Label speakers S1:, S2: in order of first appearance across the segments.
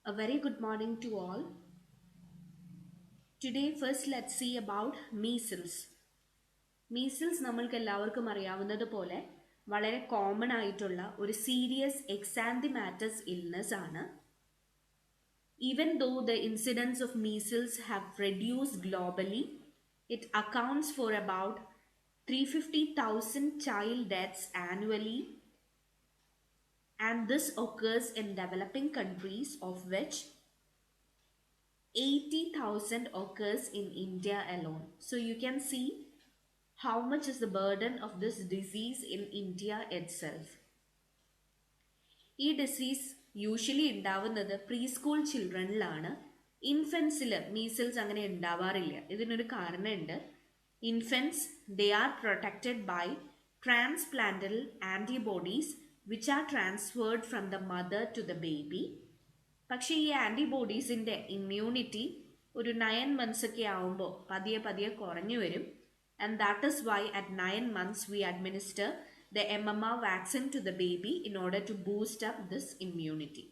S1: A very good morning to all. Today, first let's see about measles. Measles നമ്മൾക്ക് എല്ലാവർക്കും അറിയാവുന്നത് പോലെ വളരെ കോമൺ ആയിട്ടുള്ള ഒരു സീരിയസ് എക്സാന്തിമാറ്റസ് ഇൽനെസ് ആണ്. Even though the incidence of measles have reduced globally, it accounts for about 350,000 child deaths annually, and this occurs in developing countries, of which 80,000 occurs in India alone. So you can see how much is the burden of this disease in India itself. ഈ disease usually ഉണ്ടാവുന്നത് pre school ചിൽഡ്രനിലാണ്. ഇൻഫൻസിൽ measles അങ്ങനെ ഉണ്ടാവാറില്ല. ഇതിനൊരു കാരണമുണ്ട്. Infants they are protected by transplacental antibodies which are transferred from the mother to the baby. പക്ഷേ ഈ ആൻറ്റിബോഡീസിൻ്റെ ഇമ്മ്യൂണിറ്റി ഒരു 9 months ഒക്കെ ആവുമ്പോൾ പതിയെ പതിയെ കുറഞ്ഞു വരും. And that is why at 9 months we administer the MMR vaccine to the baby in order to boost up this immunity.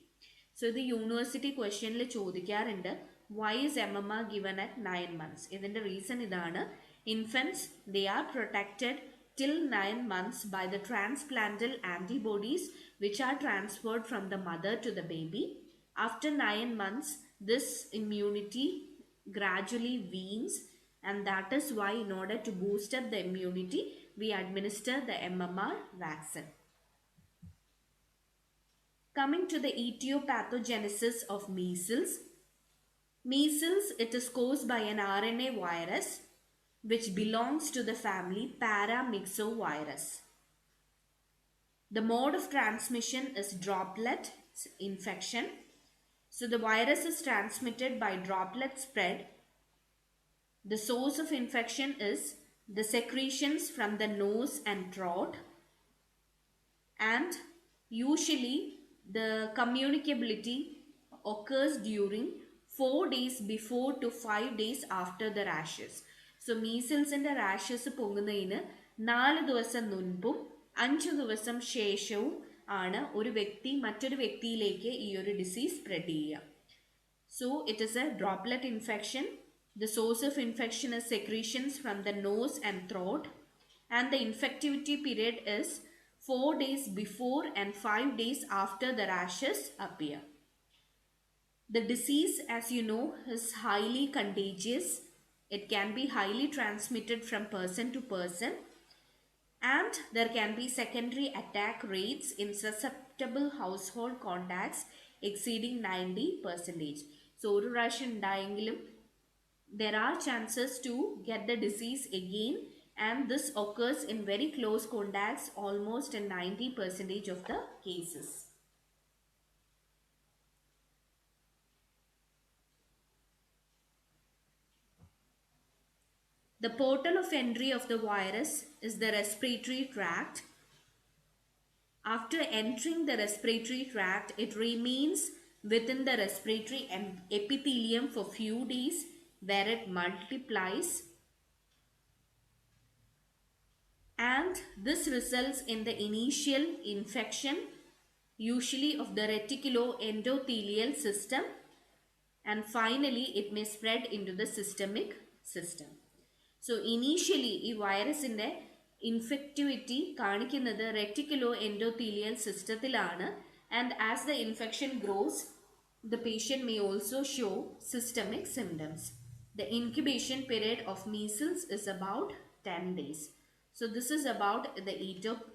S1: So the university question le ചോദിക്കാറുണ്ട്, why is MMR given at 9 months? ഇതിൻ്റെ reason ഇതാണ്. Infants, they are protected till 9 months by the transplantal antibodies which are transferred from the mother to the baby. After 9 months, this immunity gradually weans, and that is why in order to boost up the immunity, we administer the MMR vaccine. Coming to the etiopathogenesis of measles. Measles, it is caused by an RNA virus which belongs to the family paramyxovirus. The mode of transmission is droplet infection. So the virus is transmitted by droplet spread. The source of infection is the secretions from the nose and throat, and usually the communicability occurs during 4 days before to 5 days after the rashes. So measlesന്റെ rashes പൊങ്ങുന്നതിന് 4 ദിവസം മുൻപും 5 ദിവസം ശേഷവും ആണ് ഒരു വ്യക്തി മറ്റൊരു വ്യക്തിയിലേക്ക് ഈ ഒരു ഡിസീസ് സ്പ്രെഡ് ചെയ്യുക. So it is a droplet infection. The source of infection is secretions from the nose and throat, and the infectivity period is 4 days before and 5 days after the rashes appear. The disease, as you know, is highly contagious. It can be highly transmitted from person to person, and there can be secondary attack rates in susceptible household contacts exceeding 90%. So ഒരു പ്രാവശ്യം ഉണ്ടായെങ്കിലും there are chances to get the disease again, and this occurs in very close contacts almost in 90% of the cases. The portal of entry of the virus is the respiratory tract. After entering the respiratory tract, it remains within the respiratory epithelium for few days, where it multiplies, and this results in the initial infection, usually of the reticuloendothelial system, and finally it may spread into the systemic system. So initially ഈ വൈറസിൻ്റെ infectivity കാണിക്കുന്നത് reticulo endothelial സിസ്റ്റത്തിലാണ്, and as the infection grows the patient may also show systemic symptoms. The incubation period of measles is about 10 days. So this is about the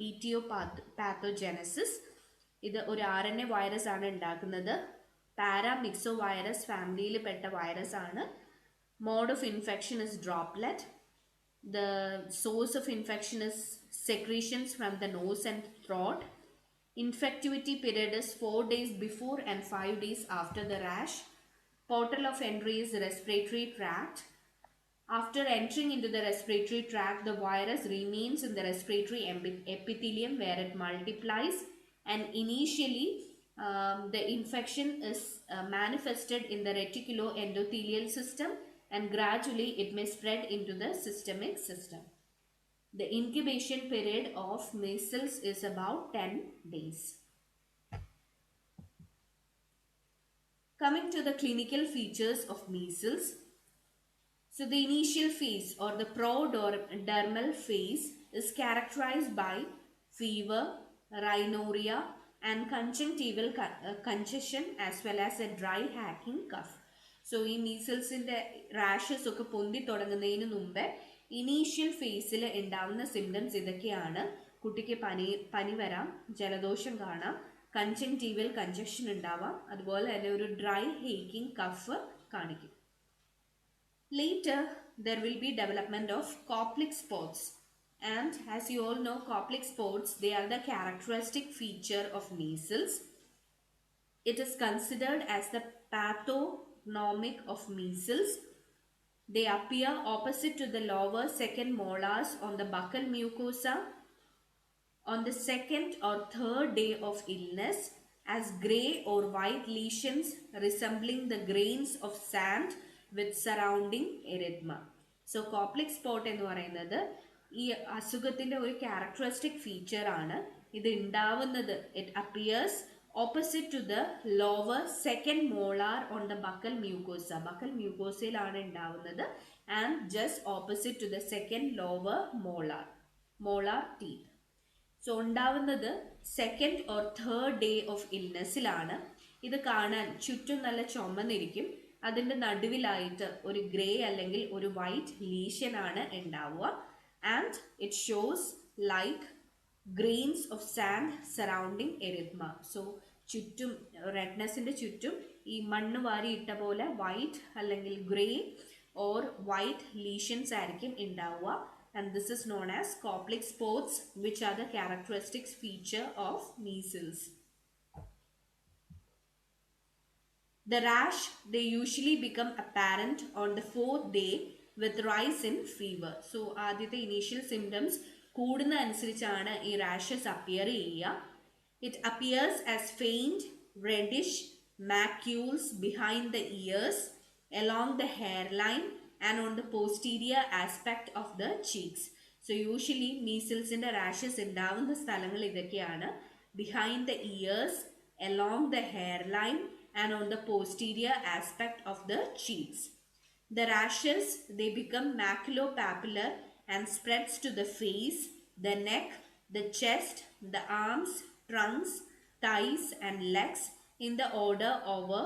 S1: etiopathogenesis. ഇത് ഒരു RNA virus ആണ് ഉണ്ടാക്കുന്നത്. പാരാമിക്സോവൈറസ് ഫാമിലിയിൽ പെട്ട virus ആണ്. Mode of infection is droplet. The source of infection is secretions from the nose and throat. Infectivity period is 4 days before and 5 days after the rash. Portal of entry is respiratory tract. After entering into the respiratory tract, the virus remains in the respiratory epithelium where it multiplies, and initially the infection is manifested in the reticuloendothelial system, and gradually it may spread into the systemic system. The incubation period of measles is about 10 days. Coming to the clinical features of measles. So the initial phase or the prodromal phase is characterized by fever, rhinorrhea and conjunctival congestion as well as a dry hacking cough. So ഈ മീസിൽസിൻ്റെ rashes ഒക്കെ പൊന്തി തുടങ്ങുന്നതിന് മുമ്പേ initial ഫേസിൽ ഉണ്ടാവുന്ന symptoms ഇതൊക്കെയാണ്. കുട്ടിക്ക് പനി വരാം, ജലദോഷം കാണാം, കൺജങ്ക്റ്റീവൽ കഞ്ചക്ഷൻ ഉണ്ടാവാം, അതുപോലെ തന്നെ ഒരു ഡ്രൈ ഹേക്കിംഗ് കഫ് കാണിക്കും. Later, there will be development of Koplik spots. And as you all know, Koplik spots, they are the characteristic feature of measles. It is considered as the pathognomic of measles. They appear opposite to the lower second molars on the buccal mucosa on the second or third day of illness as grey or white lesions resembling the grains of sand with surrounding erythema. So Koplik spot എന്ന് പറയുന്നത് ഈ അസുഖത്തിൻ്റെ ഒരു characteristic feature ആണ്. ഇത് ഉണ്ടാവുന്നത് it appears opposite to the lower second molar on the buccal mucosa. Buccal മ്യൂക്കോസയിലാണ് ഉണ്ടാവുന്നത് and just opposite to the second lower molar teeth. So ഉണ്ടാവുന്നത് second or third day of ഇൽനെസ്സിലാണ്. ഇത് കാണാൻ ചുറ്റും നല്ല ചുമന്നിരിക്കും. അതിൻ്റെ നടുവിലായിട്ട് ഒരു ഗ്രേ അല്ലെങ്കിൽ ഒരു വൈറ്റ് ലീഷനാണ് ഉണ്ടാവുക. And it shows like grains of sand surrounding erythema. So ചുറ്റും റെഡ്നെസ്സിൻ്റെ ചുറ്റും ഈ മണ്ണ് വാരി ഇട്ട പോലെ വൈറ്റ് അല്ലെങ്കിൽ ഗ്രേ ഓർ വൈറ്റ് ലീഷൻസ് ആയിരിക്കും ഉണ്ടാവുക. And this is known as Koplik spots, which are the characteristic feature of measles. The rash, they usually become apparent on the 4th day with rise in fever. So, ആദ്യത്തെ initial symptoms കൂടുന്ന അനുസരിച്ചാണ് ഈ rashes appear ചെയ്യുക. It appears as faint, reddish macules behind the ears, along the hairline and on the posterior aspect of the cheeks. So usually measles in the rashes ഉണ്ടാവുന്ന സ്ഥലങ്ങൾ ഇതൊക്കെയാണ്. Behind the ears, along the hairline and on the posterior aspect of the cheeks. The rashes, they become maculopapular and spreads to the face, the neck, the chest, the arms, trunks, thighs and legs in the order over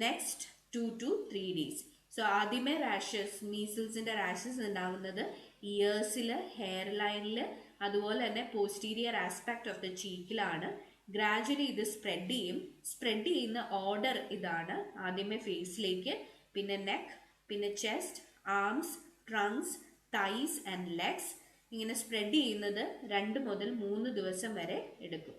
S1: next 2 to 3 days. So ആദ്യമേ rashes മീസിൽസിൻ്റെ rashes ഉണ്ടാവുന്നത് ഇയേഴ്സിൽ, hair ലൈനിൽ, അതുപോലെ തന്നെ posterior aspect of the ചീക്കിലാണ്. Gradually ഇത് spread ചെയ്യുന്ന ഓർഡർ ഇതാണ്. ആദ്യമേ ഫേസിലേക്ക്, പിന്നെ നെക്ക്, പിന്നെ chest, arms, trunks, thighs and legs. ഇങ്ങനെ സ്പ്രെഡ് ചെയ്യുന്നത് 2 മുതൽ 3 ദിവസം വരെ എടുക്കും.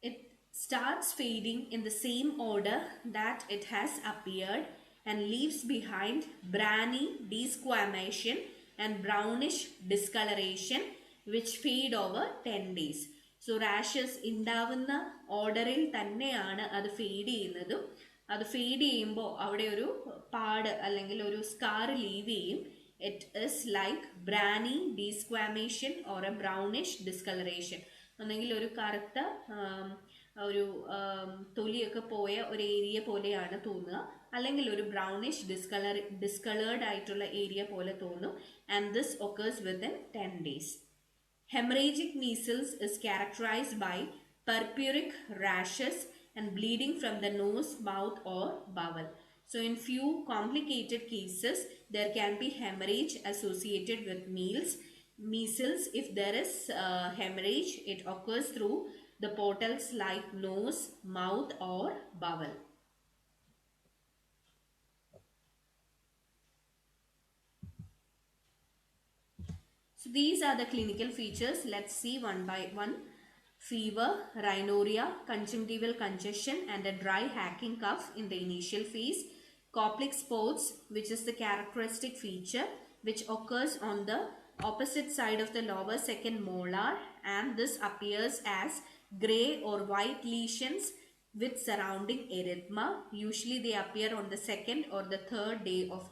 S1: It starts fading in the same order that it has appeared and leaves behind browny desquamation and brownish discoloration which fade over 10 days. So rashes ഉണ്ടാവുന്ന ഓർഡറിൽ തന്നെയാണ് അത് ഫെയ്ഡ് ചെയ്യുന്നതും. അത് ഫെയ്ഡ് ചെയ്യുമ്പോൾ അവിടെ ഒരു പാട് അല്ലെങ്കിൽ ഒരു സ്കാർ ലീവ് ചെയ്യും. It is like browny desquamation or a brownish discoloration. ഒന്നെങ്കിൽ ഒരു കറുത്ത ഒരു തൊലിയൊക്കെ പോയ ഒരു ഏരിയ പോലെയാണ് തോന്നുക, അല്ലെങ്കിൽ ഒരു ബ്രൗണിഷ് ഡിസ്കളേർഡ് ആയിട്ടുള്ള ഏരിയ പോലെ തോന്നും. And this occurs within 10 days. Hemorrhagic measles is characterized by purpuric rashes and bleeding from the nose, mouth or bowel. So in few complicated cases, there can be hemorrhage associated with measles. If there is hemorrhage, it occurs through the portals like nose, mouth or bowel. So these are the clinical features. Let's see one by one. Fever, rhinorrhea, conjunctival congestion and a dry hacking cough in the initial phase. Koplik spots, which is the characteristic feature which occurs on the opposite side of the lower second molar, and this appears as grey or white lesions with surrounding erythema. Usually they appear on the 2nd or the 3rd day of